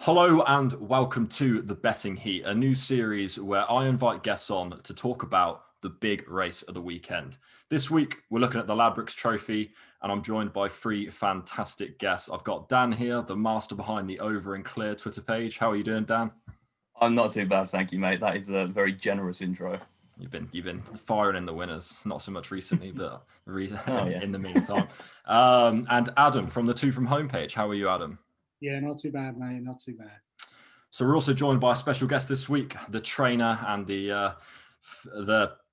Hello and welcome to The Betting Heat, a new series where I invite guests on to talk about the big race of the weekend. This week, we're looking at the Ladbrokes Trophy, and I'm joined by three fantastic guests. I've got Dan here, the master behind the Over and Clear Twitter page. How are you doing, Dan? I'm not too bad, thank you, mate. That is a very generous intro. You've been firing in the winners, not so much recently, but yeah. in the meantime. And Adam from the Two From Home page. How are you, Adam? Yeah, not too bad, mate. Not too bad. So we're also joined by a special guest this week, the trainer and the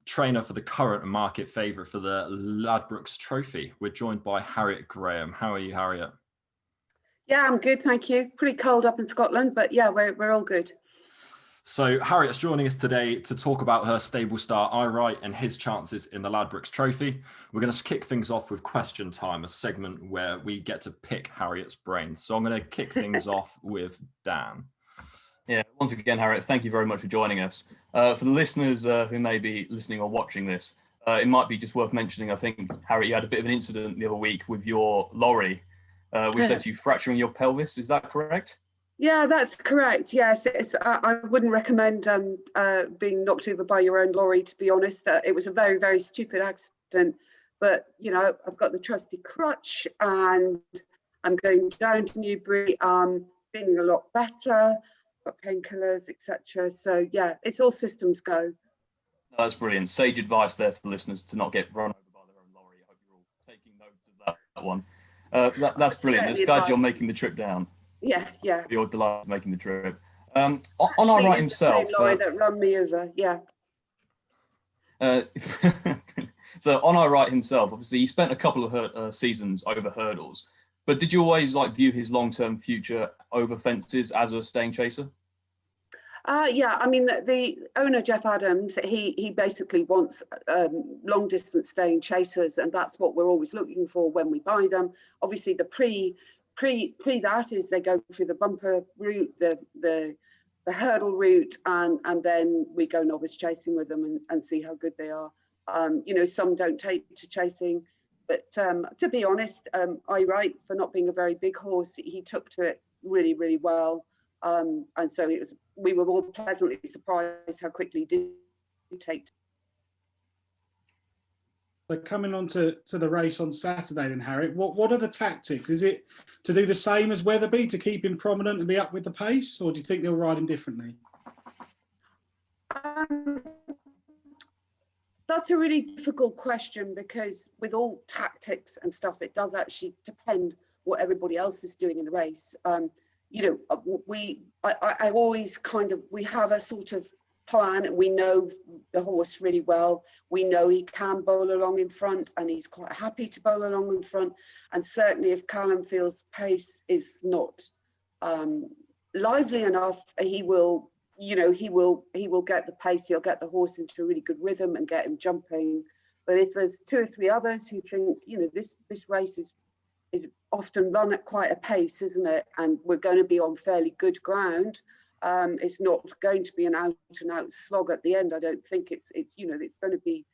trainer for the current market favourite for the Ladbrokes Trophy. We're joined by Harriet Graham. How are you, Harriet? Yeah, I'm good, thank you. Pretty cold up in Scotland, but yeah, we're all good. So Harriet's joining us today to talk about her stable star, I Wright, and his chances in the Ladbrokes Trophy. We're going to kick things off with question time, a segment where we get to pick Harriet's brains. So I'm going to kick things off with Dan. Yeah, once again, Harriet, thank you very much for joining us. For the listeners who may be listening or watching this, it might be just worth mentioning, I think, Harriet, you had a bit of an incident the other week with your lorry, which led to you fracturing your pelvis. Is that correct? Yeah, that's correct. Yes, I wouldn't recommend being knocked over by your own lorry, to be honest. It was a very, very stupid accident. But, you know, I've got the trusty crutch and I'm going down to Newbury, feeling a lot better, got painkillers, etc. So, yeah, it's all systems go. That's brilliant. Sage advice there for the listeners to not get run over by their own lorry. I hope you're all taking note of that one. That's brilliant. It's glad you're making the trip down. Yeah. You're delighted making the trip. On I Wright himself. The lorry that ran me over, yeah. So on I Wright himself, obviously he spent a couple of seasons over hurdles, but did you always view his long-term future over fences as a staying chaser? Yeah, I mean, the owner, Jeff Adams, he basically wants long distance staying chasers, and that's what we're always looking for when we buy them. Obviously, the pre that is they go through the bumper route, the hurdle route, and then we go novice chasing with them and see how good they are. You know, some don't take to chasing, but to be honest, I Wright, for not being a very big horse, he took to it really, really well. And so we were all pleasantly surprised how quickly he did take. So coming on to the race on Saturday then, Harriet, what are the tactics? Is it to do the same as Weatherby, to keep him prominent and be up with the pace, or do you think they'll ride him differently? That's a really difficult question, because with all tactics and stuff, it does actually depend what everybody else is doing in the race. You know, I always we have a sort of plan, and we know the horse really well. We know he can bowl along in front, and he's quite happy to bowl along in front. And certainly if Callum feels pace is not lively enough, he will get the pace, he'll get the horse into a really good rhythm and get him jumping. But if there's two or three others who think, you know, this race is often run at quite a pace, isn't it? And we're going to be on fairly good ground. It's not going to be an out and out slog at the end. I don't think it's going to be.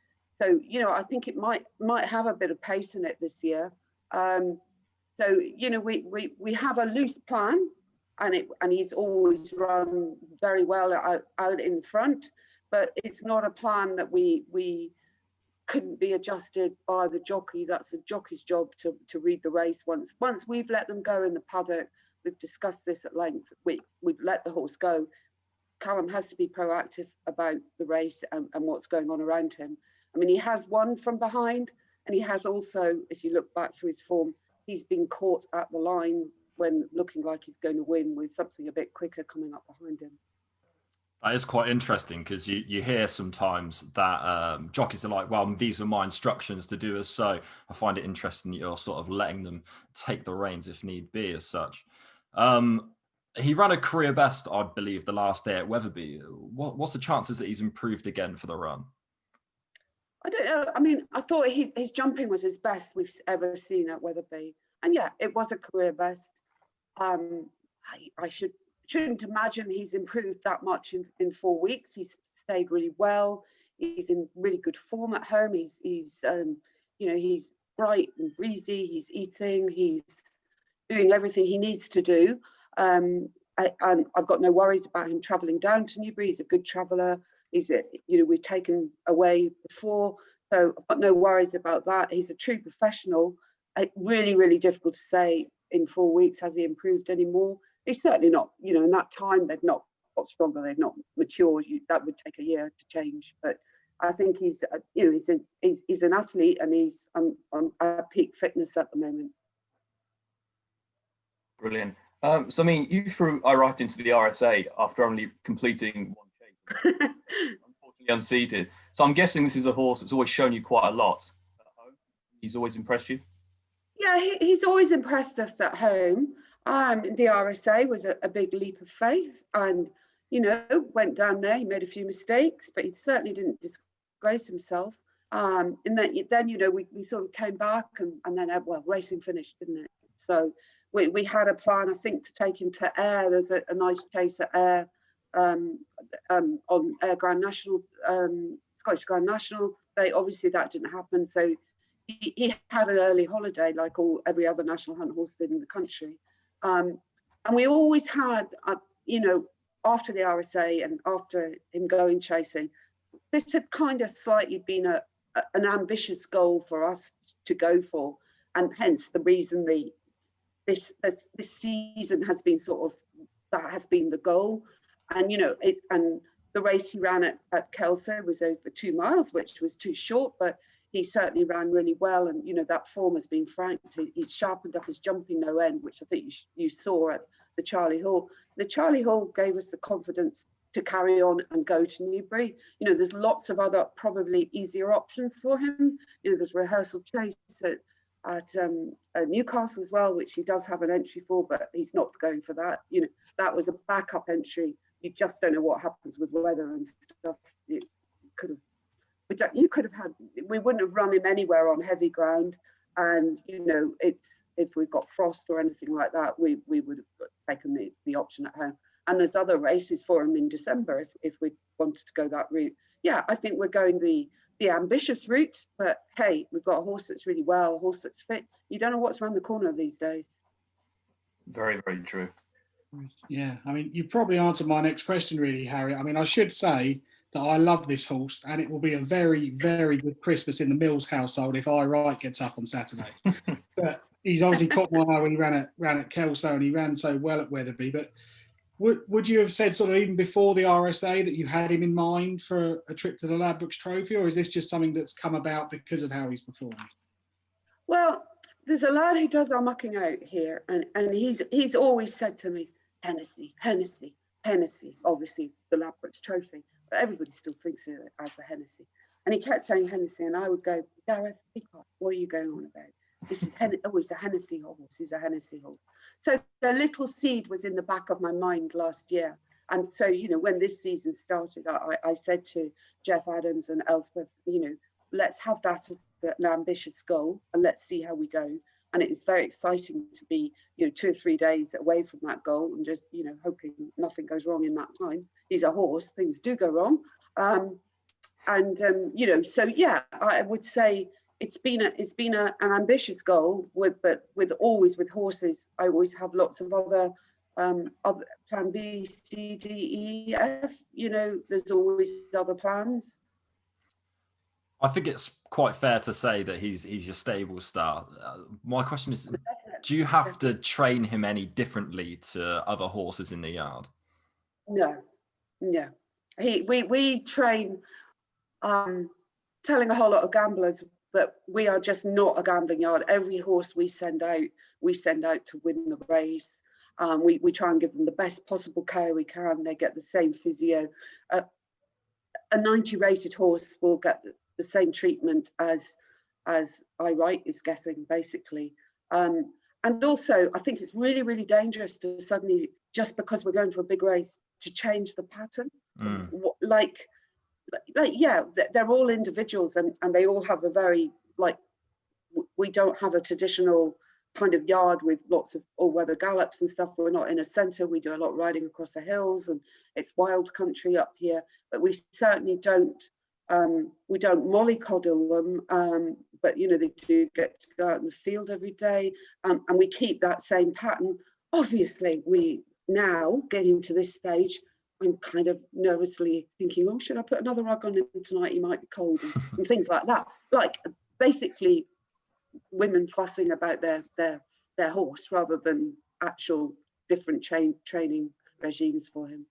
So, you know, I think it might have a bit of pace in it this year. So, you know, we have a loose plan, and he's always run very well out in front, but it's not a plan that we couldn't be adjusted by the jockey. That's the jockey's job to read the race. Once we've let them go in the paddock, we've discussed this at length, we've let the horse go. Callum has to be proactive about the race and what's going on around him. I mean, he has won from behind, and he has also, if you look back through his form, he's been caught at the line when looking like he's going to win with something a bit quicker coming up behind him. That is quite interesting, because you hear sometimes that jockeys are like, well, these are my instructions to do as so. I find it interesting that you're sort of letting them take the reins if need be as such. He ran a career best, I believe, the last day at Weatherby. What's the chances that he's improved again for the run? I don't know. I mean, I thought his jumping was his best we've ever seen at Weatherby. And yeah, it was a career best. I shouldn't imagine he's improved that much in 4 weeks. He's stayed really well. He's in really good form at home. He's bright and breezy. He's eating. He's doing everything he needs to do. and I've got no worries about him travelling down to Newbury. He's a good traveller. We've taken away before, so I've got no worries about that. He's a true professional. Really, really difficult to say in 4 weeks, has he improved anymore? He's certainly not, in that time, they've not got stronger, they've not matured. That would take a year to change. But I think he's an athlete, and he's on at peak fitness at the moment. Brilliant. So, I mean, you threw right into the RSA after only completing one chase, unfortunately unseated. So I'm guessing this is a horse that's always shown you quite a lot at home. He's always impressed you? Yeah, he's always impressed us at home. The RSA was a big leap of faith, and went down there. He made a few mistakes, but he certainly didn't disgrace himself. And then we sort of came back, and then racing finished, didn't it? So we had a plan, I think, to take him to Ayr. There's a nice chase at Ayr on Ayr Grand National, Scottish Grand National. Obviously that didn't happen, so he had an early holiday like every other national hunt horse did in the country. And we always had, after the RSA and after him going chasing, this had kind of slightly been an ambitious goal for us to go for, and hence the reason this season has been that has been the goal. And and the race he ran at Kelso was over 2 miles, which was too short, but he certainly ran really well, and that form has been franked. He's sharpened up his jumping no end, which I think you saw at the Charlie Hall. The Charlie Hall gave us the confidence to carry on and go to Newbury. There's lots of other probably easier options for him. There's rehearsal chase at Newcastle as well, which he does have an entry for, but he's not going for that. That was a backup entry. You just don't know what happens with weather and stuff. You could have had, we wouldn't have run him anywhere on heavy ground, and if we've got frost or anything like that, we would have taken the option at home. And there's other races for him in December if we wanted to go that route. Yeah, I think we're going the ambitious route, but hey, we've got a horse that's really well, a horse that's fit. You don't know what's around the corner these days. Very, very true. Yeah, I mean, you probably answered my next question, really, Harry. I mean, I should say that I love this horse, and it will be a very, very good Christmas in the Mills household if I Right gets up on Saturday. But he's obviously caught my eye when he ran at Kelso, and he ran so well at Wetherby. But would you have said sort of even before the RSA that you had him in mind for a trip to the Ladbrokes Trophy, or is this just something that's come about because of how he's performed? Well, there's a lad who does our mucking out here, and he's always said to me, Hennessy, Hennessy, Hennessy, obviously the Ladbrokes Trophy, but everybody still thinks of it as a Hennessy. And he kept saying Hennessy, and I would go, Gareth, be quiet, what are you going on about? This is he's a Hennessy horse, he's a Hennessy horse. So the little seed was in the back of my mind last year. And so, when this season started, I said to Jeff Adams and Elspeth, let's have that as an ambitious goal, and let's see how we go. And it is very exciting to be, 2 or 3 days away from that goal, and just, hoping nothing goes wrong in that time. He's a horse, things do go wrong. So yeah, I would say it's been an ambitious goal, but always with horses, I always have lots of other plan B, C, D, E, F. There's always other plans. I think it's quite fair to say that he's your stable star. My question is, do you have to train him any differently to other horses in the yard? No. We train, telling a whole lot of gamblers that we are just not a gambling yard. Every horse we send out to win the race. We try and give them the best possible care we can. They get the same physio. A 90 rated horse will get the same treatment as I Right is getting, basically. And also, I think it's really, really dangerous to suddenly, just because we're going for a big race, to change the pattern. Yeah, they're all individuals, and they all have a very, we don't have a traditional kind of yard with lots of all-weather gallops and stuff. We're not in a centre. We do a lot of riding across the hills, and it's wild country up here. But we certainly don't mollycoddle them, but they do get to go out in the field every day, and we keep that same pattern. Obviously, we now getting to this stage, I'm kind of nervously thinking, oh, should I put another rug on him tonight? He might be cold, and things like that. Like basically women fussing about their horse rather than actual different training regimes for him.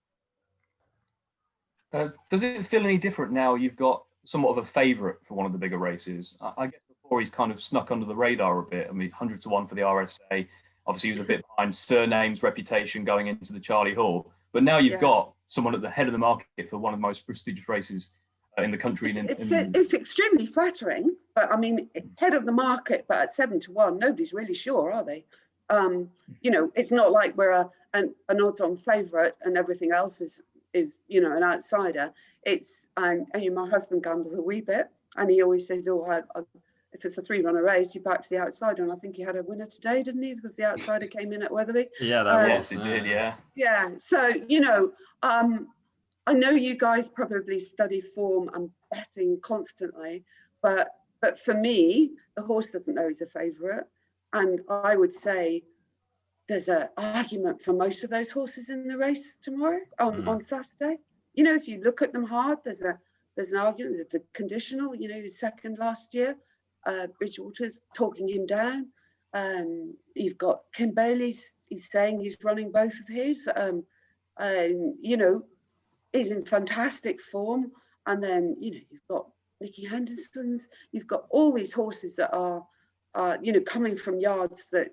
Does it feel any different now you've got somewhat of a favourite for one of the bigger races? I guess before he's kind of snuck under the radar a bit. I mean, 100 to 1 for the RSA. Obviously, he was a bit behind Surname's reputation going into the Charlie Hall. But now you've got someone at the head of the market for one of the most prestigious races in the country. It's extremely flattering, but I mean, head of the market, but at 7 to 1, nobody's really sure, are they? You know, it's not like we're an odds-on favourite and everything else is you know, an outsider. It's and my husband gambles a wee bit, and he always says, oh, if it's a 3-runner race, he backs the outsider, and I think he had a winner today, didn't he? Because the outsider came in at Weatherby. Yeah, that was. Yes, it did. Yeah. Yeah. So you know, I know you guys probably study form and betting constantly, but for me, the horse doesn't know he's a favourite, and I would say there's an argument for most of those horses in the race tomorrow on Saturday. You know, if you look at them hard, there's an argument that the conditional, you know, he was second last year. Bridgewater's talking him down. You've got Kim Bailey's, he's saying he's running both of his. You know, he's in fantastic form. And then, you know, you've got Nicky Henderson's, you've got all these horses that are, you know, coming from yards that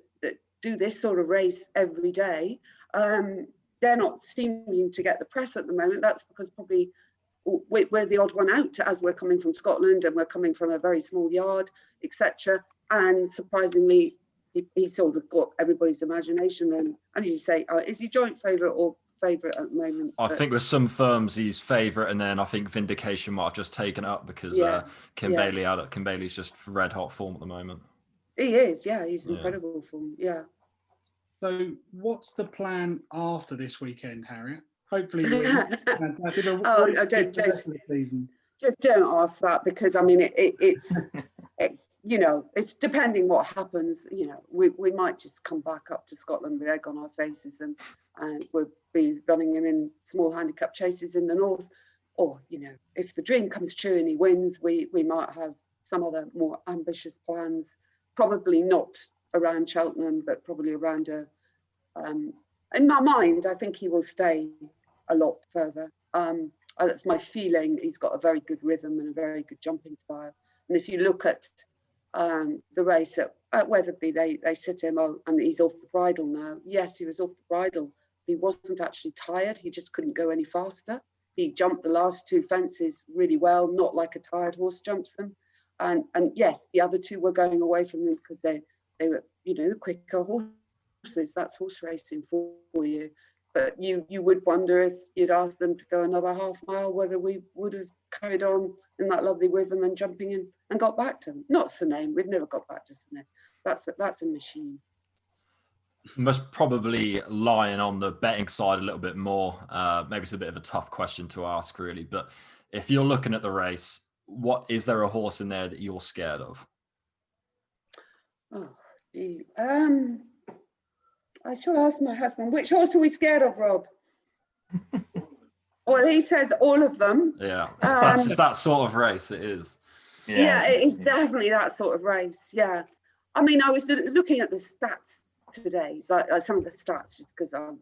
do this sort of race every day. They're not seeming to get the press at the moment. That's because probably we're the odd one out, as we're coming from Scotland and we're coming from a very small yard, etc. And surprisingly, he sort of got everybody's imagination. And you say, is he joint favourite or favourite at the moment? I think with some firms he's favourite, and then I think Vindication might have just taken up because Kim Bailey's just red hot form at the moment. He is, yeah, he's incredible form, yeah. So what's the plan after this weekend, Harriet? Hopefully you win. Fantastic. Just don't ask that, because I mean it's you know, it's depending what happens. You know, we might just come back up to Scotland with egg on our faces and we'll be running him in small handicap chases in the north, or you know, if the dream comes true and he wins, we might have some other more ambitious plans. Probably not around Cheltenham, but probably around in my mind, I think he will stay a lot further. That's my feeling. He's got a very good rhythm and a very good jumping style. And if you look at the race at Weatherby, they sit him and he's off the bridle now. Yes, he was off the bridle. He wasn't actually tired. He just couldn't go any faster. He jumped the last 2 fences really well, not like a tired horse jumps them. And yes, the other 2 were going away from him because they were, you know, quicker horses. That's horse racing for you. But you would wonder, if you'd asked them to go another half mile, whether we would have carried on in that lovely rhythm and jumping in and got back to them. Not Suname. We've never got back to Suname. That's a machine. Most probably lying on the betting side a little bit more. Maybe it's a bit of a tough question to ask, really. But if you're looking at the race, is there a horse in there that you're scared of? Oh, gee. I shall ask my husband, which horse are we scared of, Rob? Well, he says all of them. Yeah, it's that sort of race, it is. Yeah, it is definitely that sort of race, yeah. I mean, I was looking at the stats today, like some of the stats, just because I'm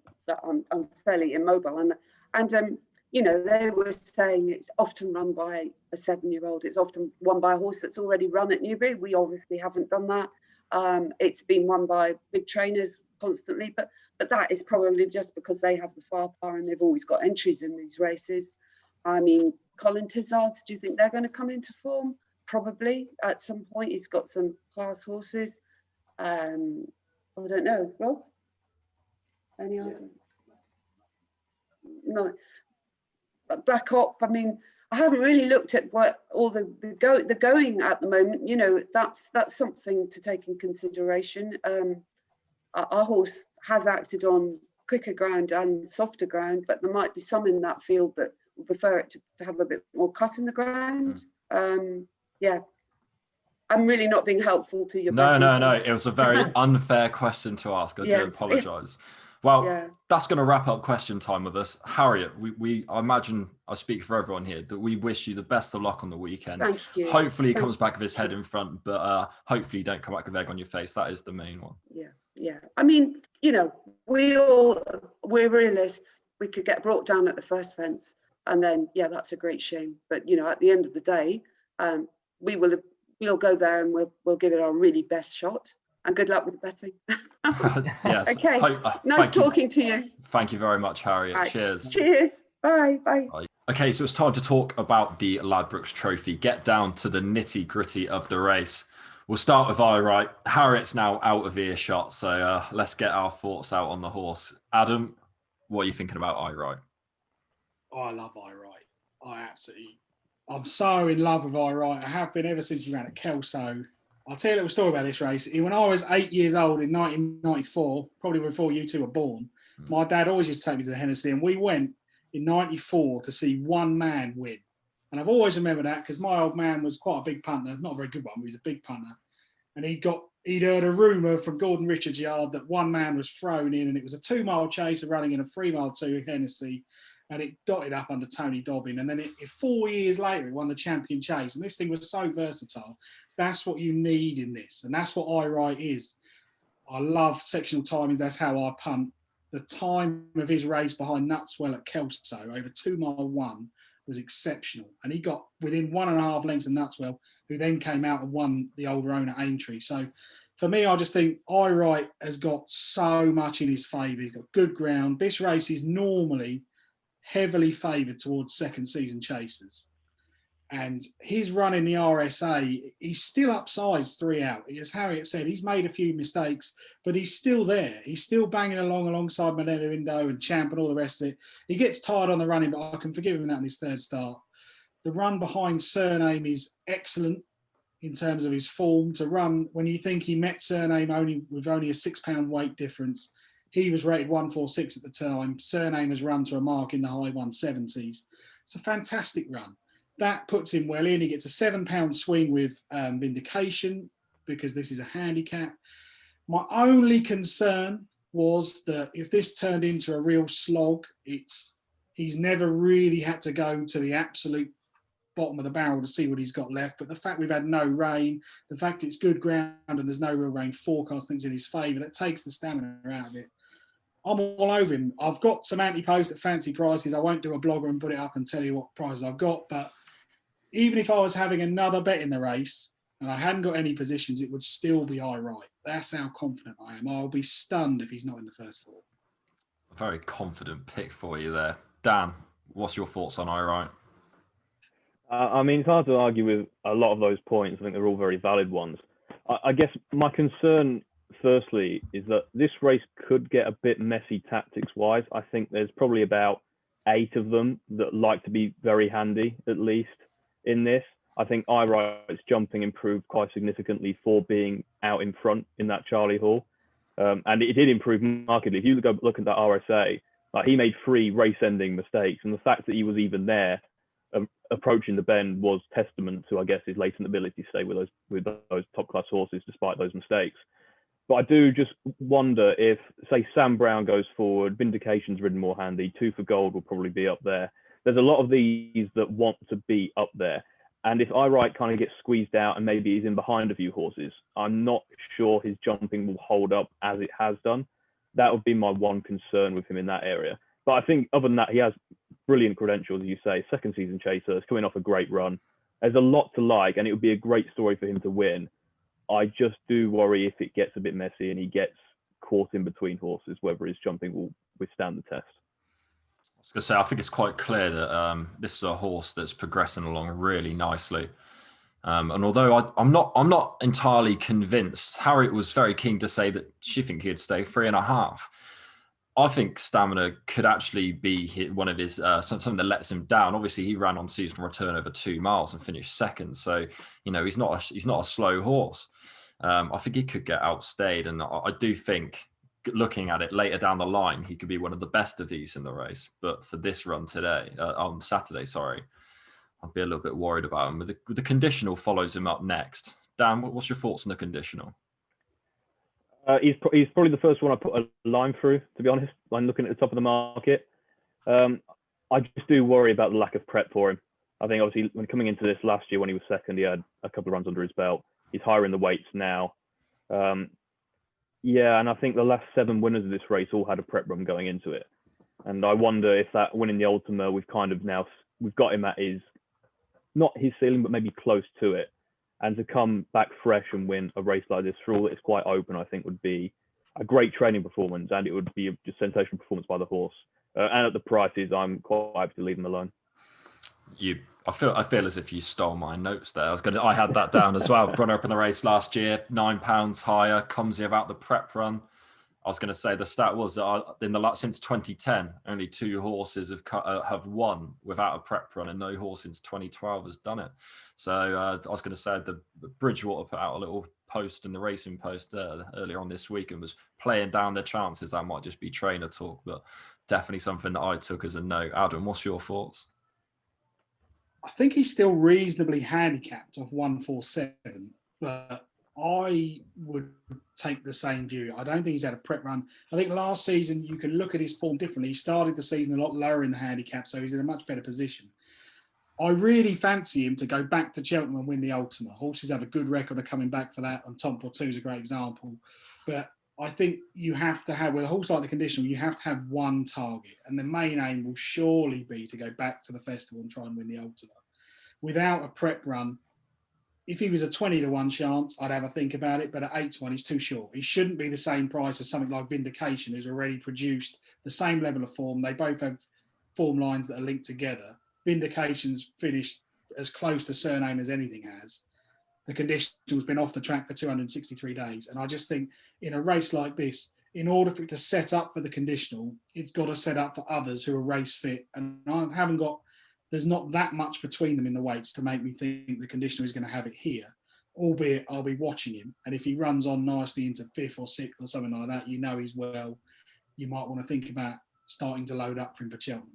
fairly immobile. And you know, they were saying it's often run by a 7-year-old. It's often won by a horse that's already run at Newbury. We obviously haven't done that. It's been won by big trainers constantly, but that is probably just because they have the firepower and they've always got entries in these races. I mean, Colin Tizards, do you think they're going to come into form? Probably at some point. He's got some class horses. I don't know, Rob? Any idea? No. Black Op, I mean, I haven't really looked at what all the going at the moment. You know, that's something to take in consideration. Our horse has acted on quicker ground and softer ground, but there might be some in that field that would prefer it to have a bit more cut in the ground. Yeah, I'm really not being helpful to your. No. It was a very unfair question to ask. I do apologise. Well, Yeah. that's going to wrap up question time with us. Harriet, I imagine I speak for everyone here that we wish you the best of luck on the weekend. Thank you. Hopefully he Thank comes back with his head in front, but hopefully you don't come back with egg on your face. That is the main one. Yeah. I mean, you know, we're realists. We could get brought down at the first fence, and then that's a great shame. But you know, at the end of the day, we'll go there and we'll give it our really best shot. And good luck with the betting. Yes. Okay. Nice talking to you. Thank you very much, Harriet. Right. Cheers. Cheers. Bye. Bye. Okay, so it's time to talk about the Ladbrokes Trophy. Get down to the nitty gritty of the race. We'll start with Right. Harriet's now out of earshot, so let's get our thoughts out on the horse. Adam, what are you thinking about Right? Oh, I love Right. I'm so in love with Right. I have been ever since he ran at Kelso. I'll tell you a little story about this race. When I was 8 years old in 1994, probably before you two were born, my dad always used to take me to the Hennessy, and we went in 94 to see one man win. And I've always remembered that because my old man was quite a big punter, not a very good one, but he was a big punter. And he'd heard a rumour from Gordon Richards' yard that one man was thrown in, and it was a 2-mile chase running in a 3-mile 2 Hennessy, and it dotted up under Tony Dobbin. And then 4 years later, it won the champion chase. And this thing was so versatile. That's what you need in this. And that's what Right is. I love sectional timings. That's how I punt. The time of his race behind Nutswell at Kelso, over 2-mile 1, was exceptional. And he got within 1.5 lengths of Nutswell, who then came out and won the older owner Aintree. So for me, I just think Right has got so much in his favour. He's got good ground. This race is normally heavily favoured towards second season chasers. And his run in the RSA, he's still upsized 3 out. As Harriet said, he's made a few mistakes, but he's still there. He's still banging along alongside Milena Indo and Champ and all the rest of it. He gets tired on the running, but I can forgive him that in his third start. The run behind Surname is excellent in terms of his form. To run, when you think he met Surname with only a £6 weight difference, he was rated 146 at the time. Surname has run to a mark in the high 170s. It's a fantastic run. That puts him well in. He gets a £7 swing with Vindication because this is a handicap. My only concern was that if this turned into a real slog, he's never really had to go to the absolute bottom of the barrel to see what he's got left. But the fact we've had no rain, the fact it's good ground and there's no real rain forecast, things in his favour, that takes the stamina out of it. I'm all over him. I've got some anti-post at fancy prices. I won't do a blogger and put it up and tell you what prices I've got, but even if I was having another bet in the race and I hadn't got any positions, it would still be Right. That's how confident I am. I'll be stunned if he's not in the first 4. A very confident pick for you there. Dan, what's your thoughts on Right? I mean, it's hard to argue with a lot of those points. I think they're all very valid ones. I guess my concern, firstly, is that this race could get a bit messy tactics-wise. I think there's probably about 8 of them that like to be very handy, at least, in this. I think Right's jumping improved quite significantly for being out in front in that Charlie Hall. And it did improve markedly. If you go look at that RSA, he made 3 race-ending mistakes. And the fact that he was even there approaching the bend was testament to, I guess, his latent ability to stay with those top-class horses despite those mistakes. But I do just wonder if, say, Sam Brown goes forward, Vindication's ridden more handy, 2 for Gold will probably be up there. There's a lot of these that want to be up there. And if Right kind of gets squeezed out and maybe he's in behind a few horses, I'm not sure his jumping will hold up as it has done. That would be my one concern with him in that area. But I think other than that, he has brilliant credentials, as you say, second season chaser, is coming off a great run. There's a lot to like, and it would be a great story for him to win. I just do worry if it gets a bit messy and he gets caught in between horses, whether his jumping will withstand the test. I was going to say, I think it's quite clear that this is a horse that's progressing along really nicely. And although I'm not entirely convinced, Harriet was very keen to say that she thinks he'd stay 3.5. I think stamina could actually be one of his something that lets him down. Obviously, he ran on seasonal return over 2 miles and finished second, so he's not a slow horse. I think he could get outstayed, and I do think, looking at it later down the line, he could be one of the best of these in the race. But for this run today, on Saturday, I'd be a little bit worried about him. The conditional follows him up next. Dan, what's your thoughts on the conditional? He's probably the first one I put a line through, to be honest. I'm looking at the top of the market. I just do worry about the lack of prep for him. I think obviously when coming into this last year when he was second, he had a couple of runs under his belt. He's higher in the weights now. Yeah, and I think the last 7 winners of this race all had a prep run going into it. And I wonder if that winning the Ultima, we've got him at not his ceiling, but maybe close to it. And to come back fresh and win a race like this for all that it's quite open, I think would be a great training performance, and it would be a just sensational performance by the horse. And at the prices, I'm quite happy to leave him alone. I feel as if you stole my notes there. I had that down as well. Runner up in the race last year, £9 higher, comes here without the prep run. I was going to say the stat was that since 2010, only 2 horses have won without a prep run, and no horse since 2012 has done it. So I was going to say the Bridgewater put out a little post in the Racing Post earlier on this week and was playing down their chances. That might just be trainer talk, but definitely something that I took as a note. Adam, what's your thoughts? I think he's still reasonably handicapped off 147, but I would take the same view. I don't think he's had a prep run. I think last season you can look at his form differently. He started the season a lot lower in the handicap, so he's in a much better position. I really fancy him to go back to Cheltenham and win the Ultima. Horses have a good record of coming back for that, and Tom Portu is a great example. But I think you have to have, with a horse like the Conditional, you have to have one target, and the main aim will surely be to go back to the festival and try and win the Ultima. Without a prep run, if he was a 20-1 chance, I'd have a think about it, but at 8-1, he's too short. He shouldn't be the same price as something like Vindication, who's already produced the same level of form. They both have form lines that are linked together. Vindication's finished as close to Surname as anything has. The Conditional's been off the track for 263 days. And I just think in a race like this, in order for it to set up for the Conditional, it's got to set up for others who are race fit. And there's not that much between them in the weights to make me think the Conditional is going to have it here, albeit I'll be watching him. And if he runs on nicely into 5th or 6th or something like that, you might want to think about starting to load up for him for Cheltenham.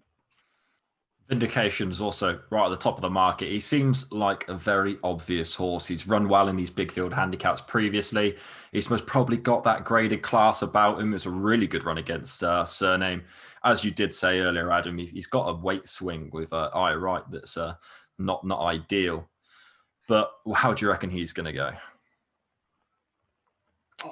Vindication is also right at the top of the market. He seems like a very obvious horse. He's run well in these big field handicaps previously. He's most probably got that graded class about him. It's a really good run against Surname. As you did say earlier, Adam, he's got a weight swing with eye right that's not ideal. But how do you reckon he's going to go?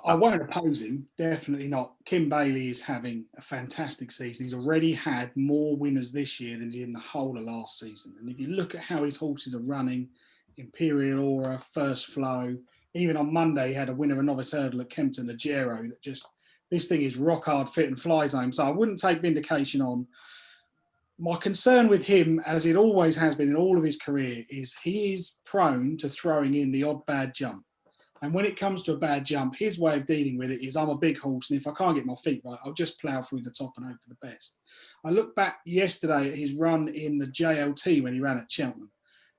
I won't oppose him, definitely not. Kim Bailey is having a fantastic season. He's already had more winners this year than he did in the whole of last season. And if you look at how his horses are running, Imperial Aura, First Flow, even on Monday he had a winner of a novice hurdle at Kempton, a Gero, that just, this thing is rock hard fit and flies home. So I wouldn't take Vindication on. My concern with him, as it always has been in all of his career, is he is prone to throwing in the odd bad jump. And when it comes to a bad jump, his way of dealing with it is I'm a big horse, and if I can't get my feet right, I'll just plough through the top and hope for the best. I looked back yesterday at his run in the JLT when he ran at Cheltenham,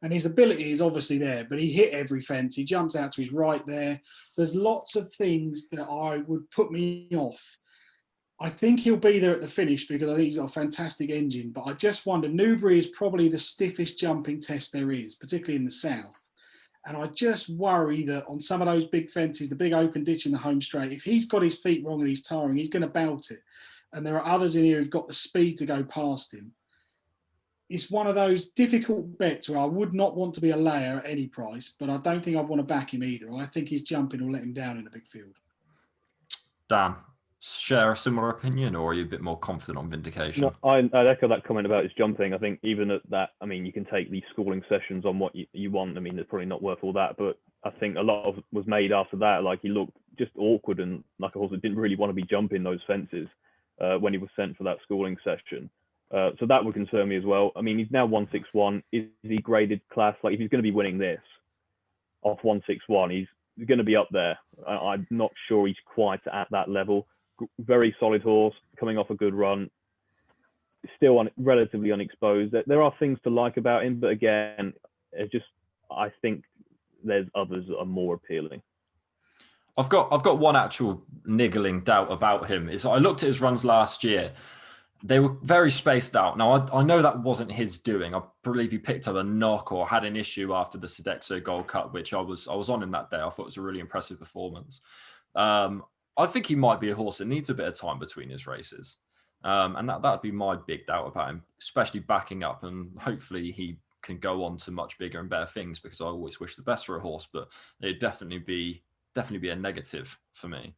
and his ability is obviously there, but he hit every fence. He jumps out to his right there. There's lots of things that I would put me off. I think he'll be there at the finish because I think he's got a fantastic engine, but I just wonder, Newbury is probably the stiffest jumping test there is, particularly in the south. And I just worry that on some of those big fences, the big open ditch in the home straight, if he's got his feet wrong and he's tiring, he's going to belt it. And there are others in here who've got the speed to go past him. It's one of those difficult bets where I would not want to be a layer at any price, but I don't think I'd want to back him either. I think his jumping will let him down in a big field. Dan, share a similar opinion, or are you a bit more confident on Vindication? No, I'd echo that comment about his jumping. I think even at that, I mean, you can take these schooling sessions on what you want. I mean, it's probably not worth all that, but I think a lot of was made after that. Like, he looked just awkward and like a horse that didn't really want to be jumping those fences when he was sent for that schooling session. So that would concern me as well. I mean, he's now 161. Is he graded class? Like, if he's going to be winning this off 161, he's going to be up there. I'm not sure he's quite at that level. Very solid horse, coming off a good run, still relatively unexposed. There are things to like about him, but again, I think there's others that are more appealing. I've got one actual niggling doubt about him. Is I looked at his runs last year. They were very spaced out. Now, I know that wasn't his doing. I believe he picked up a knock or had an issue after the Sodexo Gold Cup, which I was on him that day. I thought it was a really impressive performance. I think he might be a horse that needs a bit of time between his races. And that'd be my big doubt about him, especially backing up. And hopefully he can go on to much bigger and better things, because I always wish the best for a horse, but it'd definitely be a negative for me.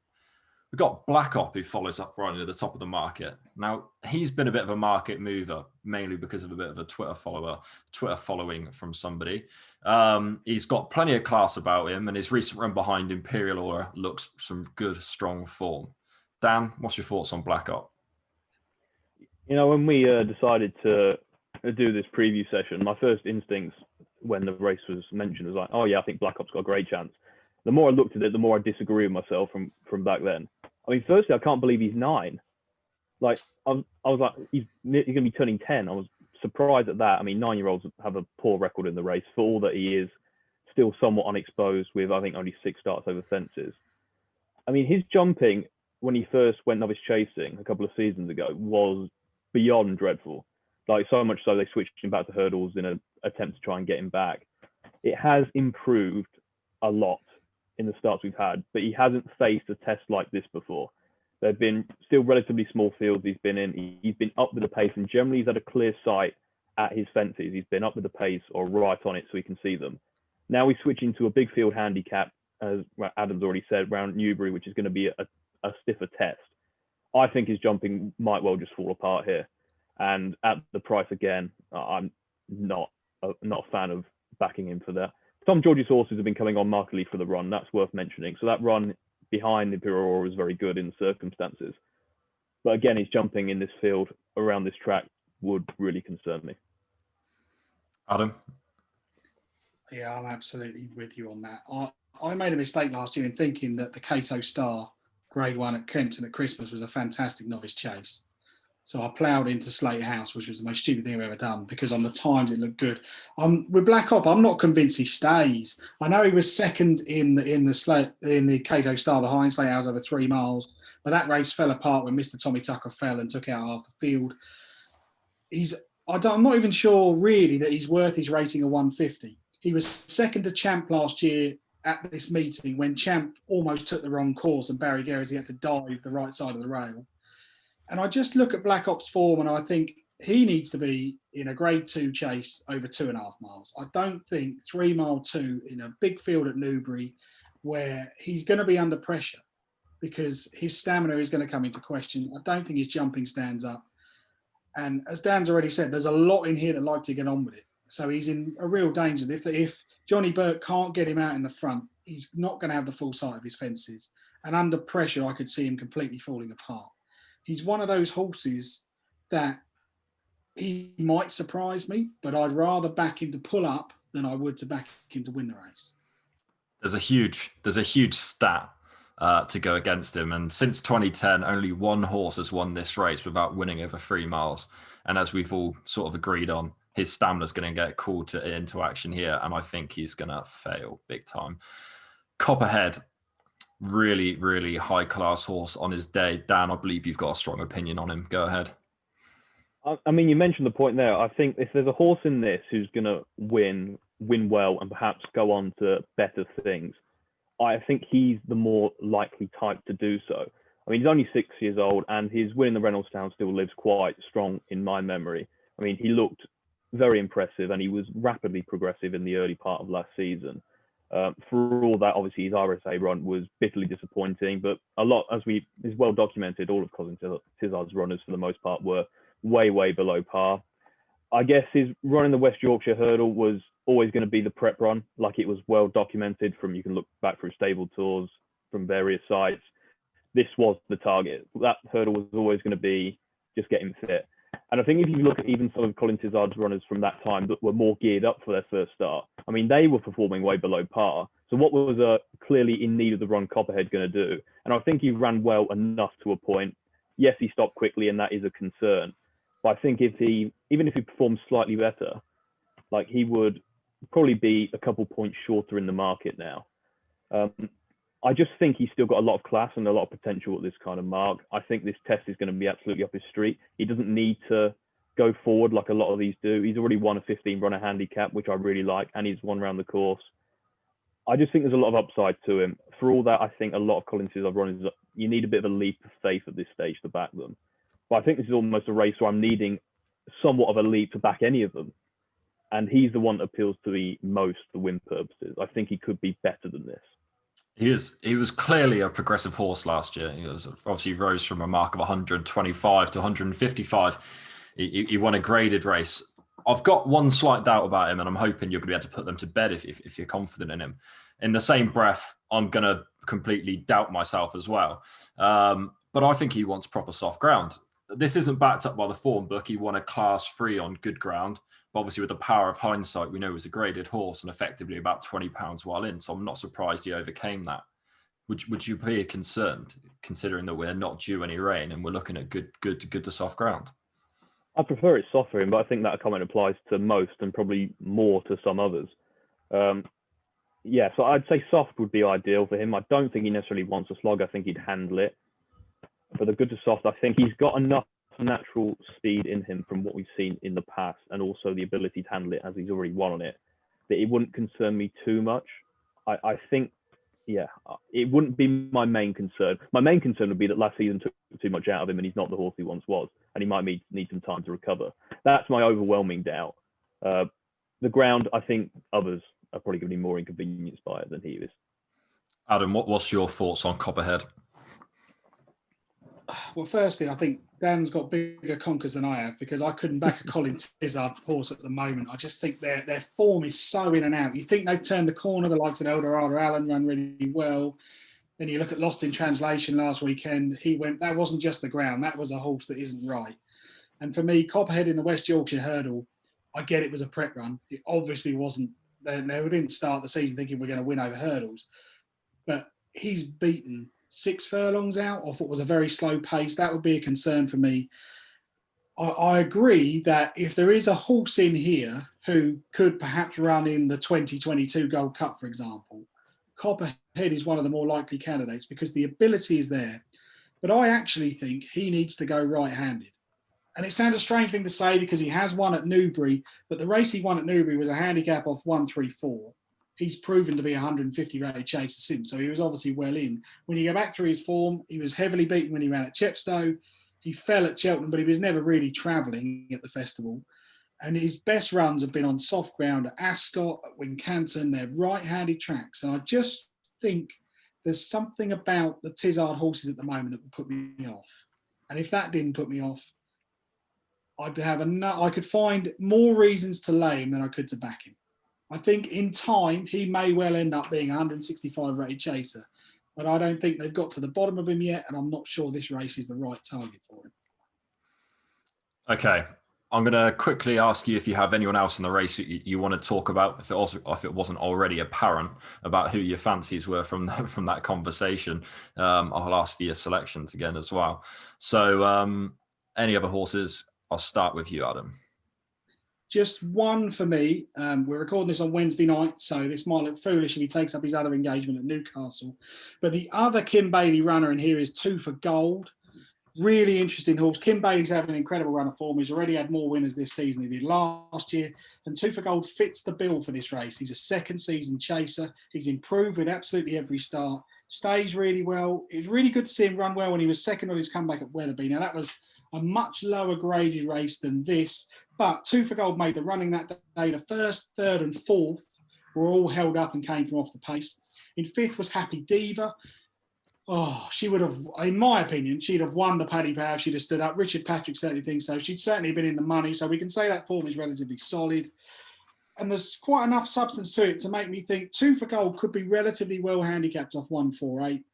We've got Black Op, who follows up right at the top of the market. Now, he's been a bit of a market mover, mainly because of a bit of a Twitter following from somebody. He's got plenty of class about him, and his recent run behind Imperial Aura looks some good, strong form. Dan, what's your thoughts on Black Op? You know, when we decided to do this preview session, my first instincts when the race was mentioned was like, oh yeah, I think Black Op's got a great chance. The more I looked at it, the more I disagree with myself from back then. I mean, firstly, I can't believe he's 9. Like, I was like, he's going to be turning 10. I was surprised at that. I mean, 9-year-olds have a poor record in the race, for all that he is still somewhat unexposed with, I think, only 6 starts over fences. I mean, his jumping when he first went novice chasing a couple of seasons ago was beyond dreadful. Like, so much so they switched him back to hurdles in an attempt to try and get him back. It has improved a lot in the starts we've had, but he hasn't faced a test like this before. They've been still relatively small fields he's been in. He's been up with the pace, and generally he's had a clear sight at his fences. He's been up with the pace or right on it so he can see them. Now he's switching to a big field handicap, as Adam's already said, around Newbury, which is going to be a stiffer test. I think his jumping might well just fall apart here. And at the price again, I'm not a fan of backing him for that. Tom George's horses have been coming on markedly for the run. That's worth mentioning. So that run behind the Imperial Aura was very good in the circumstances. But again, his jumping in this field around this track would really concern me. Adam? Yeah, I'm absolutely with you on that. I made a mistake last year in thinking that the Cato Star Grade 1 at Kempton at Christmas was a fantastic novice chase. So I ploughed into Slate House, which was the most stupid thing I've ever done, because on the times it looked good. With Black Op, I'm not convinced he stays. I know he was second in the Cato Star behind Slate House over 3 miles, but that race fell apart when Mr. Tommy Tucker fell and took out half the field. I'm not even sure really that he's worth his rating of 150. He was second to Champ last year at this meeting when Champ almost took the wrong course and Barry Geraghty had to dive the right side of the rail. And I just look at Black Op's form and I think he needs to be in a Grade 2 chase over 2.5 miles. I don't think 3 mile 2 in a big field at Newbury, where he's going to be under pressure because his stamina is going to come into question. I don't think his jumping stands up. And as Dan's already said, there's a lot in here that like to get on with it. So he's in a real danger. If Johnny Burke can't get him out in the front, he's not going to have the full sight of his fences. And under pressure, I could see him completely falling apart. He's one of those horses that he might surprise me, but I'd rather back him to pull up than I would to back him to win the race. There's a huge stat to go against him, and since 2010, only one horse has won this race without winning over 3 miles. And as we've all sort of agreed on, his stamina's going to get called into action here, and I think he's going to fail big time. Copperhead. Really, really high class horse on his day. Dan, I believe you've got a strong opinion on him. Go ahead. I mean, you mentioned the point there. I think if there's a horse in this who's going to win well, and perhaps go on to better things, I think he's the more likely type to do so. I mean, he's only 6 years old, and his win in the Reynoldstown still lives quite strong in my memory. I mean, he looked very impressive, and he was rapidly progressive in the early part of last season. For all that, obviously, his RSA run was bitterly disappointing, but a lot, is well documented, all of Colin Tizard's runners, for the most part, were way below par. I guess his run in the West Yorkshire hurdle was always going to be the prep run, like it was well documented you can look back through stable tours from various sites. This was the target. That hurdle was always going to be just getting fit. And I think if you look at even some of Colin Tizard's runners from that time that were more geared up for their first start, I mean, they were performing way below par. So what was clearly in need of the run Copperhead going to do? And I think he ran well enough to a point. Yes, he stopped quickly, and that is a concern. But I think even if he performed slightly better, like, he would probably be a couple points shorter in the market now. I just think he's still got a lot of class and a lot of potential at this kind of mark. I think this test is going to be absolutely up his street. He doesn't need to go forward like a lot of these do. He's already won a 15 runner handicap, which I really like, and he's won around the course. I just think there's a lot of upside to him. For all that, I think a lot of Collinses I've run is you need a bit of a leap of faith at this stage to back them. But I think this is almost a race where I'm needing somewhat of a leap to back any of them. And he's the one that appeals to me most for win purposes. I think he could be better than this. He was clearly a progressive horse last year. He was obviously rose from a mark of 125 to 155. He won a graded race. I've got one slight doubt about him, and I'm hoping you're going to be able to put them to bed if you're confident in him. In the same breath, I'm going to completely doubt myself as well. But I think he wants proper soft ground. This isn't backed up by the form book. He won a class 3 on good ground. But obviously, with the power of hindsight, we know he was a graded horse and effectively about £20 while in. So I'm not surprised he overcame that. Would you be concerned, considering that we're not due any rain and we're looking at good to soft ground? I prefer it soft for him, but I think that comment applies to most and probably more to some others. So I'd say soft would be ideal for him. I don't think he necessarily wants a slog. I think he'd handle it. For the good to soft, I think he's got enough natural speed in him from what we've seen in the past, and also the ability to handle it as he's already won on it, that it wouldn't concern me too much. I think, it wouldn't be my main concern. My main concern would be that last season took too much out of him and he's not the horse he once was, and he might need some time to recover. That's my overwhelming doubt. The ground, I think others are probably going to be more inconvenienced by it than he is. Adam, what's your thoughts on Copperhead? Well, firstly, I think Dan's got bigger conkers than I have, because I couldn't back a Colin Tizard horse at the moment. I just think their form is so in and out. You think they've turned the corner, the likes of Eldorado Allen run really well. Then you look at Lost in Translation last weekend. That wasn't just the ground. That was a horse that isn't right. And for me, Copperhead in the West Yorkshire Hurdle, I get it was a prep run. It obviously wasn't. They didn't start the season thinking we're going to win over hurdles. But he's beaten 6 furlongs out off what was a very slow pace. That would be a concern for me. I agree that if there is a horse in here who could perhaps run in the 2022 Gold Cup, for example, Copperhead is one of the more likely candidates because the ability is there. But I actually think he needs to go right-handed. And it sounds a strange thing to say because he has won at Newbury, but the race he won at Newbury was a handicap off 134. He's proven to be a 150 rated chaser since, so he was obviously well in. When you go back through his form, he was heavily beaten when he ran at Chepstow. He fell at Cheltenham, but he was never really travelling at the festival. And his best runs have been on soft ground at Ascot, at Wincanton. They're right-handed tracks. And I just think there's something about the Tizard horses at the moment that would put me off. And if that didn't put me off, I could find more reasons to lay him than I could to back him. I think in time, he may well end up being a 165 rated chaser, but I don't think they've got to the bottom of him yet, and I'm not sure this race is the right target for him. Okay. I'm going to quickly ask you if you have anyone else in the race you want to talk about, if it wasn't already apparent about who your fancies were from that conversation. I'll ask for your selections again as well. So any other horses? I'll start with you, Adam. Just one for me. We're recording this on Wednesday night, so this might look foolish if he takes up his other engagement at Newcastle. But the other Kim Bailey runner in here is 2 for Gold. Really interesting horse. Kim Bailey's having an incredible run of form. He's already had more winners this season than he did last year. And 2 for Gold fits the bill for this race. He's a second season chaser. He's improved with absolutely every start. Stays really well. It was really good to see him run well when he was second on his comeback at Weatherby. Now, that was a much lower graded race than this, but 2 for Gold made the running that day. The first, third and fourth were all held up and came from off the pace. In fifth was Happy Diva. Oh, she would have, in my opinion, she'd have won the Paddy Power if she'd have stood up. Richard Patrick certainly thinks so. She'd certainly been in the money, so we can say that form is relatively solid. And there's quite enough substance to it to make me think 2 for Gold could be relatively well handicapped off 148.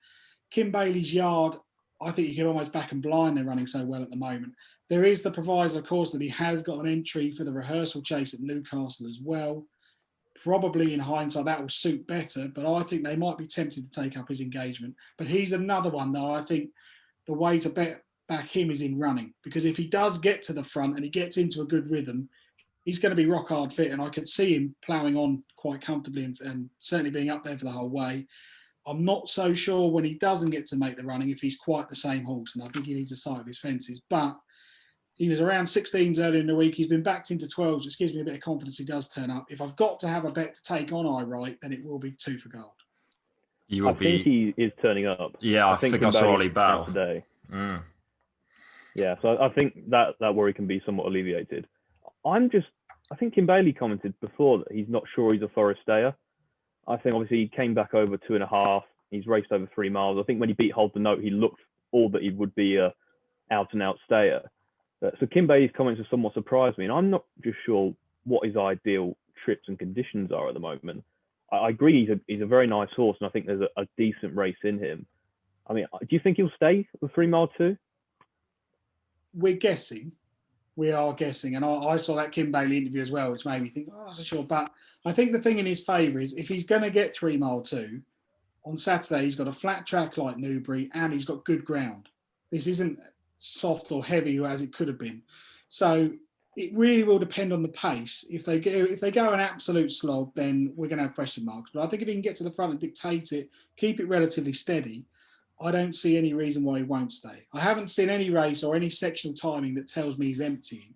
Kim Bailey's yard, I think you could almost back and blind. They're running so well at the moment. There is the proviso, of course, that he has got an entry for the rehearsal chase at Newcastle as well. Probably in hindsight, that will suit better, but I think they might be tempted to take up his engagement. But he's another one, though, I think the way to back him is in running, because if he does get to the front and he gets into a good rhythm, he's going to be rock hard fit, and I could see him ploughing on quite comfortably and certainly being up there for the whole way. I'm not so sure when he doesn't get to make the running if he's quite the same horse, and I think he needs a sight of his fences. But He was around 16s earlier in the week. He's been backed into 12s, which gives me a bit of confidence he does turn up. If I've got to have a bet to take on I Right, then it will be 2 for Gold. I think he is turning up. Yeah, I think I saw Ollie Battle today. Mm. Yeah, so I think that worry can be somewhat alleviated. I think Kim Bailey commented before that he's not sure he's a Forest stayer. I think obviously he came back over 2.5. He's raced over 3 miles. I think when he beat Hold the Note, he looked all that he would be a out-and-out stayer. So Kim Bailey's comments have somewhat surprised me, and I'm not just sure what his ideal trips and conditions are at the moment. I agree he's a very nice horse, and I think there's a decent race in him. I mean, do you think he'll stay the 3 mile too? We're guessing. We are guessing. And I saw that Kim Bailey interview as well, which made me think, oh, I'm not so sure. But I think the thing in his favour is if he's going to get 3 mile 2, on Saturday he's got a flat track like Newbury and he's got good ground. This isn't soft or heavy as it could have been. So it really will depend on the pace. If they go an absolute slog, then we're going to have question marks. But I think if he can get to the front and dictate it, keep it relatively steady, I don't see any reason why he won't stay. I haven't seen any race or any sectional timing that tells me he's emptying.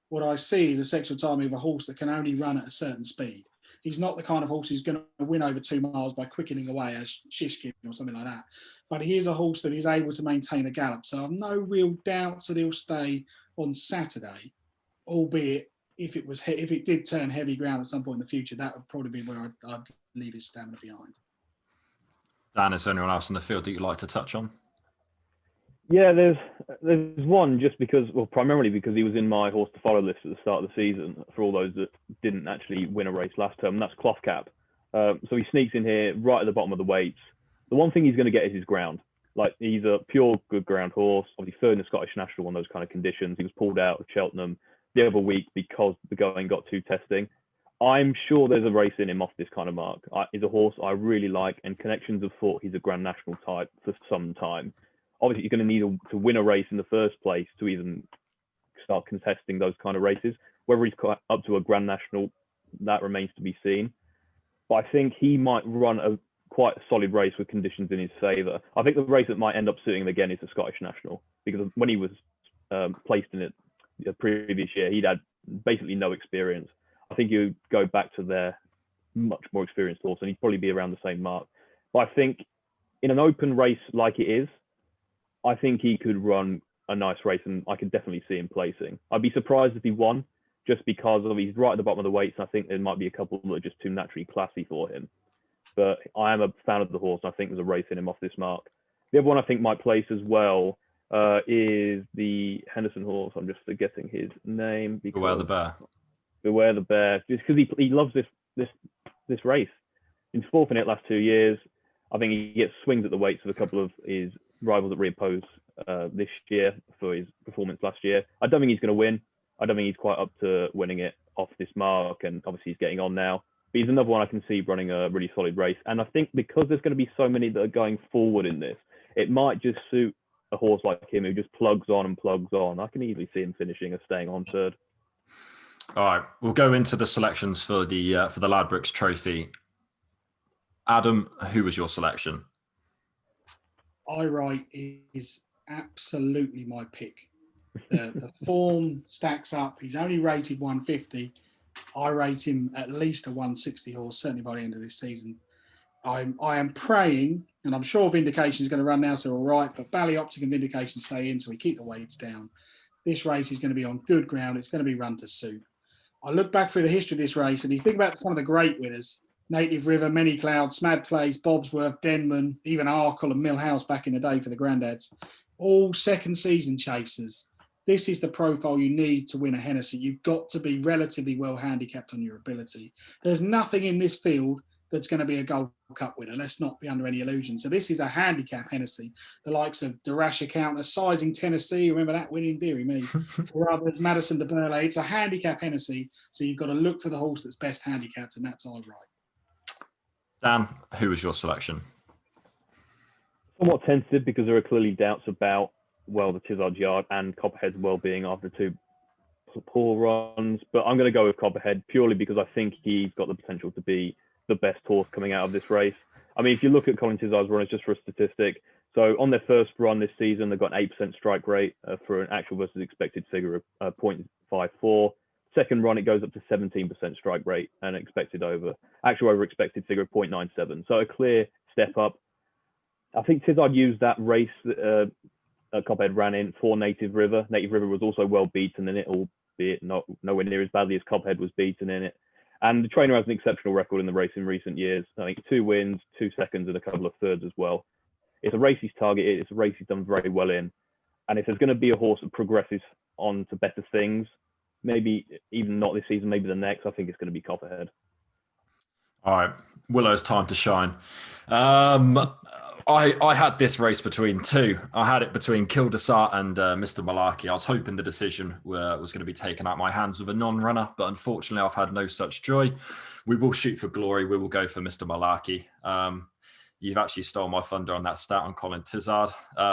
What I see is a sectional timing of a horse that can only run at a certain speed. He's not the kind of horse who's going to win over 2 miles by quickening away as Shishkin or something like that. But he is a horse that is able to maintain a gallop. So I've no real doubts that he'll stay on Saturday, albeit if it did turn heavy ground at some point in the future, that would probably be where I'd leave his stamina behind. Dan, is there anyone else in the field that you'd like to touch on? Yeah, there's one just because, well, primarily because he was in my horse to follow list at the start of the season for all those that didn't actually win a race last term, and that's Cloth Cap. So he sneaks in here right at the bottom of the weights. The one thing he's going to get is his ground. Like, he's a pure good ground horse, obviously third in the Scottish National on those kind of conditions. He was pulled out of Cheltenham the other week because the going got too testing. I'm sure there's a race in him off this kind of mark. He's a horse I really like, and connections have thought he's a Grand National type for some time. Obviously, you're going to need to win a race in the first place to even start contesting those kind of races. Whether he's up to a Grand National, that remains to be seen. But I think he might run a quite a solid race with conditions in his favour. I think the race that might end up suiting him again is the Scottish National, because when he was placed in it the previous year, he'd had basically no experience. I think you go back to their much more experienced horse, and he'd probably be around the same mark. But I think in an open race like it is, I think he could run a nice race, and I could definitely see him placing. I'd be surprised if he won, just because he's right at the bottom of the weights, and I think there might be a couple that are just too naturally classy for him. But I am a fan of the horse, and I think there's a race in him off this mark. The other one I think might place as well is the Henderson horse. I'm just forgetting his name. Beware the Bear. Beware the Bear, just because he loves this race. He's fourth in it last 2 years. I think he gets swings at the weights of a couple of his rivals that reoppose this year for his performance last year. I don't think he's going to win. I don't think he's quite up to winning it off this mark, and obviously he's getting on now. But he's another one I can see running a really solid race. And I think because there's going to be so many that are going forward in this, it might just suit a horse like him who just plugs on and plugs on. I can easily see him finishing or staying on third. All right, we'll go into the selections for the Ladbrokes Trophy. Adam, who was your selection? I Right is absolutely my pick. The form stacks up. He's only rated 150. I rate him at least a 160 horse, certainly by the end of this season. I am praying, and I'm sure Vindication is going to run now, so all right, but Ballyoptic and Vindication stay in, so we keep the weights down. This race is going to be on good ground. It's going to be run to suit. I look back through the history of this race, and you think about some of the great winners, Native River, Many Clouds, Smad Place, Bobsworth, Denman, even Arkle and Millhouse back in the day for the granddads, all second season chasers. This is the profile you need to win a Hennessy. You've got to be relatively well handicapped on your ability. There's nothing in this field that's going to be a Gold Cup winner. Let's not be under any illusion. So this is a handicap Hennessy. The likes of Darasha Counter, Sizing Tennessee, remember that winning, dearie me. Brothers, Madison de Burley. It's a handicap Hennessy. So you've got to look for the horse that's best handicapped, and that's I Right. Dan, who was your selection? Somewhat tentative because there are clearly doubts about, well, the Tizard Yard and Copperhead's well-being after 2 poor runs. But I'm going to go with Copperhead purely because I think he's got the potential to be the best horse coming out of this race. I mean, if you look at Colin Tizard's runners just for a statistic, So on their first run this season, they've got an 8% strike rate for an actual versus expected figure of 0.54. Second run, it goes up to 17% strike rate and actual over expected figure of 0.97. So a clear step up. I think Tizard used that race that Copperhead ran in for Native River. Native River was also well beaten in it, albeit nowhere near as badly as Copperhead was beaten in it. And the trainer has an exceptional record in the race in recent years. I think 2 wins, 2 seconds, and a couple of thirds as well. It's a race he's targeted. It's a race he's done very well in. And if there's going to be a horse that progresses on to better things, maybe even not this season, maybe the next, I think it's going to be Copperhead. All right, Willow's time to shine. I had this race between two. I had it between Kildesart and Mr. Malarkey. I was hoping the decision was going to be taken out of my hands with a non-runner, but unfortunately I've had no such joy. We will shoot for glory. We will go for Mr. Malarkey. You've actually stolen my thunder on that stat on Colin Tizard.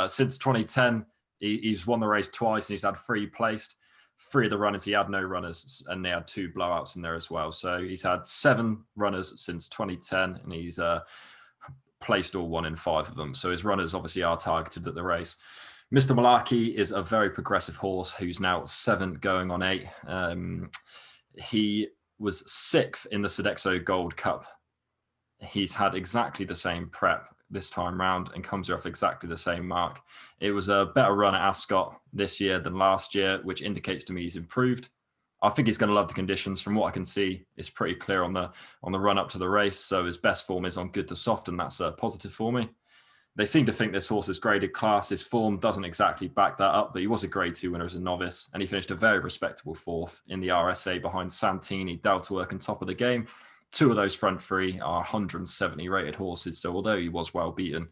Since 2010, he's won the race twice and he's had 3 placed. 3 of the runners, he had no runners, and they had 2 blowouts in there as well. So he's had 7 runners since 2010, and he's placed all 1 in 5 of them. So his runners obviously are targeted at the race. Mr. Malarkey is a very progressive horse who's now 7 going on 8. He was 6th in the Sodexo Gold Cup. He's had exactly the same prep this time round and comes off exactly the same mark. It was a better run at Ascot this year than last year, which indicates to me he's improved. I think he's going to love the conditions. From what I can see, it's pretty clear on the run up to the race. So his best form is on good to soft, and that's a positive for me. They seem to think this horse is graded class. His form doesn't exactly back that up, but he was a Grade 2 winner as a novice, and he finished a very respectable 4th in the RSA behind Santini, Deltawork, and Top of the Game. 2 of those front 3 are 170 rated horses. So although he was well beaten,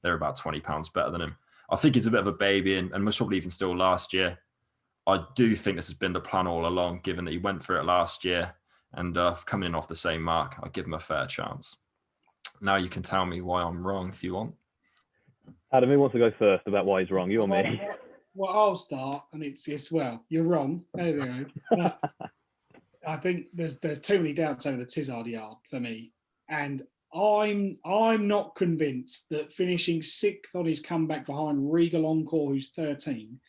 they're about £20 better than him. I think he's a bit of a baby and most probably even still last year. I do think this has been the plan all along, given that he went for it last year and coming in off the same mark, I give him a fair chance. Now you can tell me why I'm wrong if you want. Adam, who wants to go first about why he's wrong? You or me? Well, I'll start, and it's well, you're wrong. There you go. I think there's too many doubts over the Tizard yard for me, and I'm not convinced that finishing 6th on his comeback behind Regal Encore, who's 13,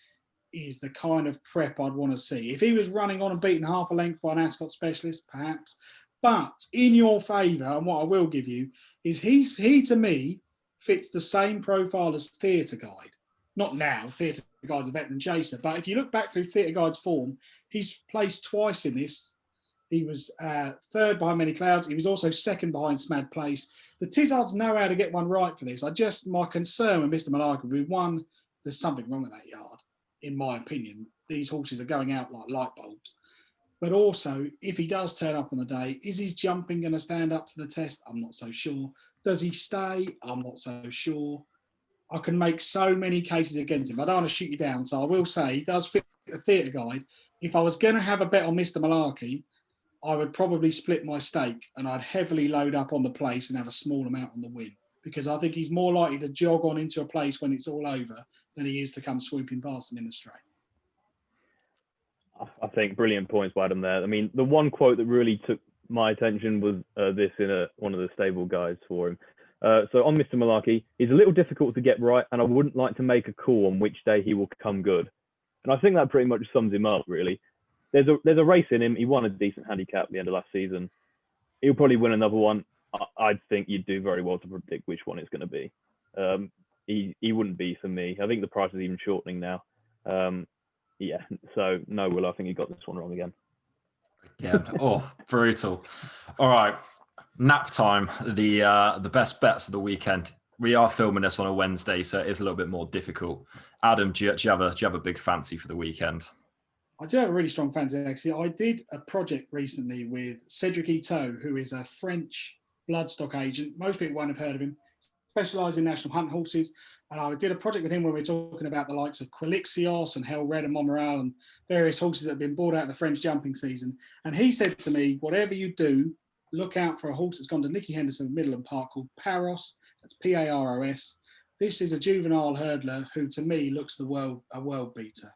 is the kind of prep I'd want to see. If he was running on and beaten half a length by an Ascot specialist, perhaps. But in your favour, and what I will give you is he to me fits the same profile as Theatre Guide. Not now, Theatre Guide's a veteran chaser, but if you look back through Theatre Guide's form, he's placed twice in this. He was 3rd behind Many Clouds. He was also 2nd behind Smad Place. The Tizards know how to get one right for this. My concern with Mr. Malarkey would be, one, there's something wrong with that yard, in my opinion. These horses are going out like light bulbs. But also, if he does turn up on the day, is his jumping going to stand up to the test? I'm not so sure. Does he stay? I'm not so sure. I can make so many cases against him. I don't want to shoot you down, so I will say he does fit the Theatre Guide. If I was going to have a bet on Mr. Malarkey, I would probably split my stake and I'd heavily load up on the place and have a small amount on the win, because I think he's more likely to jog on into a place when it's all over than he is to come swooping past them in the straight. I think brilliant points by Adam there. I mean, the one quote that really took my attention was this in one of the stable guides for him. So on Mr. Malarkey, he's a little difficult to get right, and I wouldn't like to make a call on which day he will come good. And I think that pretty much sums him up, really. There's a race in him. He won a decent handicap at the end of last season. He'll probably win another one. I think you'd do very well to predict which one it's going to be. He wouldn't be for me. I think the price is even shortening now. Yeah, so no, Will, I think you got this one wrong again. Yeah, brutal. All right, nap time. The best bets of the weekend. We are filming this on a Wednesday, so it is a little bit more difficult. Adam, do you have a big fancy for the weekend? I do have a really strong fancy, actually. I did a project recently with Cedric Ito, who is a French bloodstock agent. Most people won't have heard of him. Specialises in national hunt horses. And I did a project with him where we were talking about the likes of Quilixios and Hell Red and Montmoral and various horses that have been bought out of the French jumping season. And he said to me, whatever you do, look out for a horse that's gone to Nicky Henderson of Midland Park called Paros. That's Paros. This is a juvenile hurdler who, to me, looks a world beater.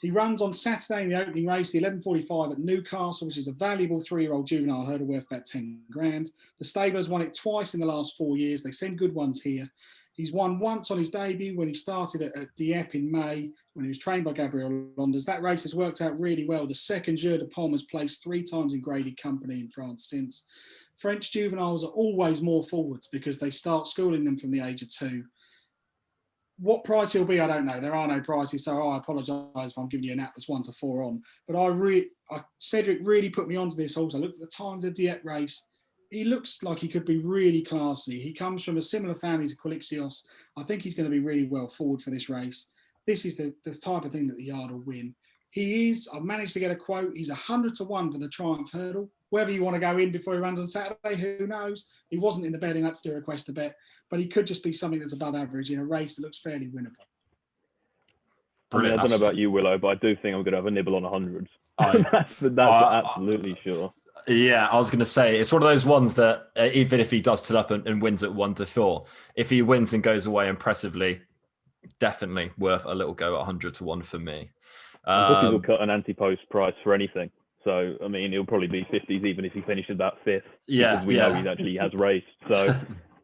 He runs on Saturday in the opening race, the 11:45 at Newcastle, which is a valuable 3-year-old juvenile hurdle worth about 10 grand. The stable has won it twice in the last 4 years. They send good ones here. He's won once on his debut when he started at Dieppe in May, when he was trained by Gabriel Londas. That race has worked out really well. The second Jeu de Paume has placed 3 times in graded company in France since. French juveniles are always more forwards because they start schooling them from the age of 2. What price he'll be, I don't know. There are no prices, so I apologise if I'm giving you an app that's 1 to 4 on. But Cedric really put me onto this horse. I looked at the time of the Dieppe race. He looks like he could be really classy. He comes from a similar family to Quilixios. I think he's going to be really well forward for this race. This is the type of thing that the yard will win. I've managed to get a quote. He's 100 to 1 for the Triumph Hurdle. Whether you want to go in before he runs on Saturday, who knows? He wasn't in the betting, had to do a request to bet, but he could just be something that's above average in a race that looks fairly winnable. Brilliant. I don't know about you, Willow, but I do think I'm going to have a nibble on 100s. That's absolutely sure. Yeah, I was going to say, it's one of those ones that even if he does turn up and wins at 1 to 4, if he wins and goes away impressively, definitely worth a little go at 100 to 1 for me. Bookies will cut an anti-post price for anything. So, I mean, he'll probably be 50s even if he finishes about 5th. Yeah, because we know he actually has raced. So,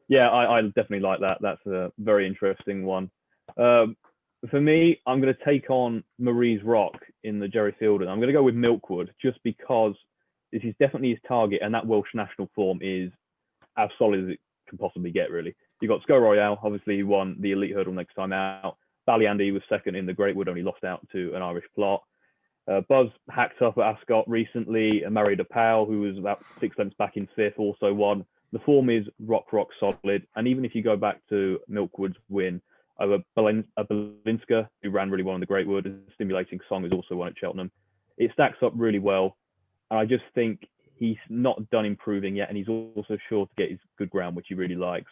yeah, I definitely like that. That's a very interesting one. For me, I'm going to take on Marie's Rock in the Jerry Fielder. I'm going to go with Milkwood just because this is definitely his target, and that Welsh national form is as solid as it can possibly get, really. You've got Sco Royale, obviously he won the Elite Hurdle next time out. Ballyandy was second in the Greatwood, only lost out to an Irish plot. Buzz hacked up at Ascot recently. Mario de Pau, who was about 6 lengths back in 5th, also won. The form is rock solid. And even if you go back to Milkwood's win over Belinska, who ran really well in the Greatwood, and Stimulating Song, who's also won at Cheltenham, it stacks up really well. And I just think he's not done improving yet, and he's also sure to get his good ground, which he really likes.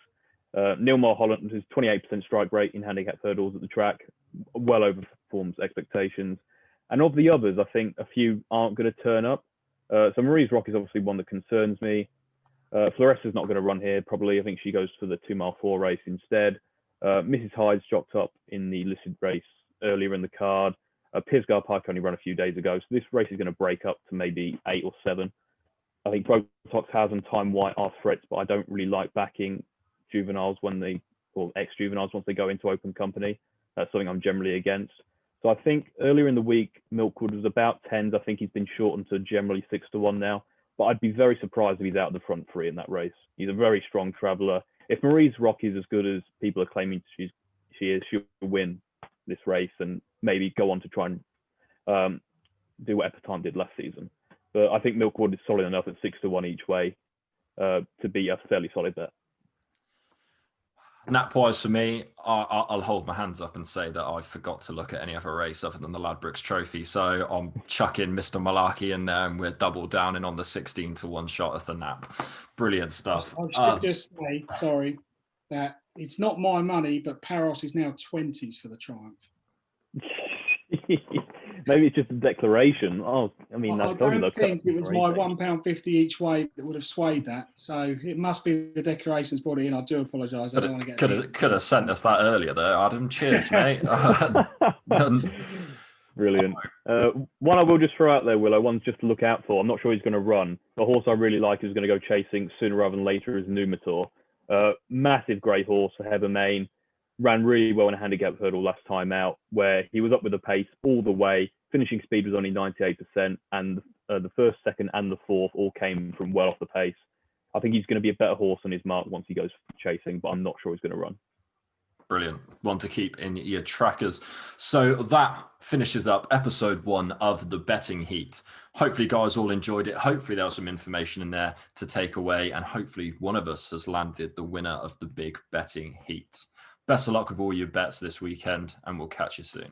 Neil Mulholland has 28% strike rate in handicap hurdles at the track, well overperforms expectations. And of the others, I think a few aren't going to turn up. So Marie's Rock is obviously one that concerns me. Floresa's not going to run here, probably. I think she goes for the 2 mile 4 race instead. Mrs. Hyde's dropped up in the listed race earlier in the card. Pisgah Pike only ran a few days ago. So this race is going to break up to maybe 8 or 7. I think Botox has and Time White are threats, but I don't really like backing juveniles or ex-juveniles once they go into open company. That's something I'm generally against. So I think earlier in the week, Milkwood was about 10s. I think he's been shortened to generally 6 to 1 now. But I'd be very surprised if he's out of the front 3 in that race. He's a very strong traveller. If Marie's Rock is as good as people are claiming she is, she'll win this race and maybe go on to try and do what Epitime did last season. But I think Milkwood is solid enough at 6 to 1 each way to be a fairly solid bet. Nat Poise for me, I'll hold my hands up and say that I forgot to look at any other race other than the Ladbrokes Trophy. So I'm chucking Mr. Malarkey in there and we're double downing on the 16 to 1 shot as the Nap. Brilliant stuff. I should just say, sorry, that it's not my money, but Paros is now 20s for the Triumph. Maybe it's just a declaration. Oh, I mean, I don't think it was my £1.50 each way that would have swayed that. So it must be the declarations brought it in. I do apologise. I don't want to get could have sent us that earlier though, Adam. Cheers, mate. Brilliant. One I will just throw out there, Willow, one's just to look out for. I'm not sure he's going to run. The horse I really like is going to go chasing sooner rather than later is Numitor. Massive grey horse for Heather Main. Ran really well in a handicap hurdle last time out, where he was up with the pace all the way. Finishing speed was only 98%, and the first, second, and the fourth all came from well off the pace. I think he's going to be a better horse on his mark once he goes chasing, but I'm not sure he's going to run. Brilliant. One to keep in your trackers. So that finishes up episode 1 of the betting heat. Hopefully, guys all enjoyed it. Hopefully, there was some information in there to take away, and hopefully, one of us has landed the winner of the big betting heat. Best of luck with all your bets this weekend, and we'll catch you soon.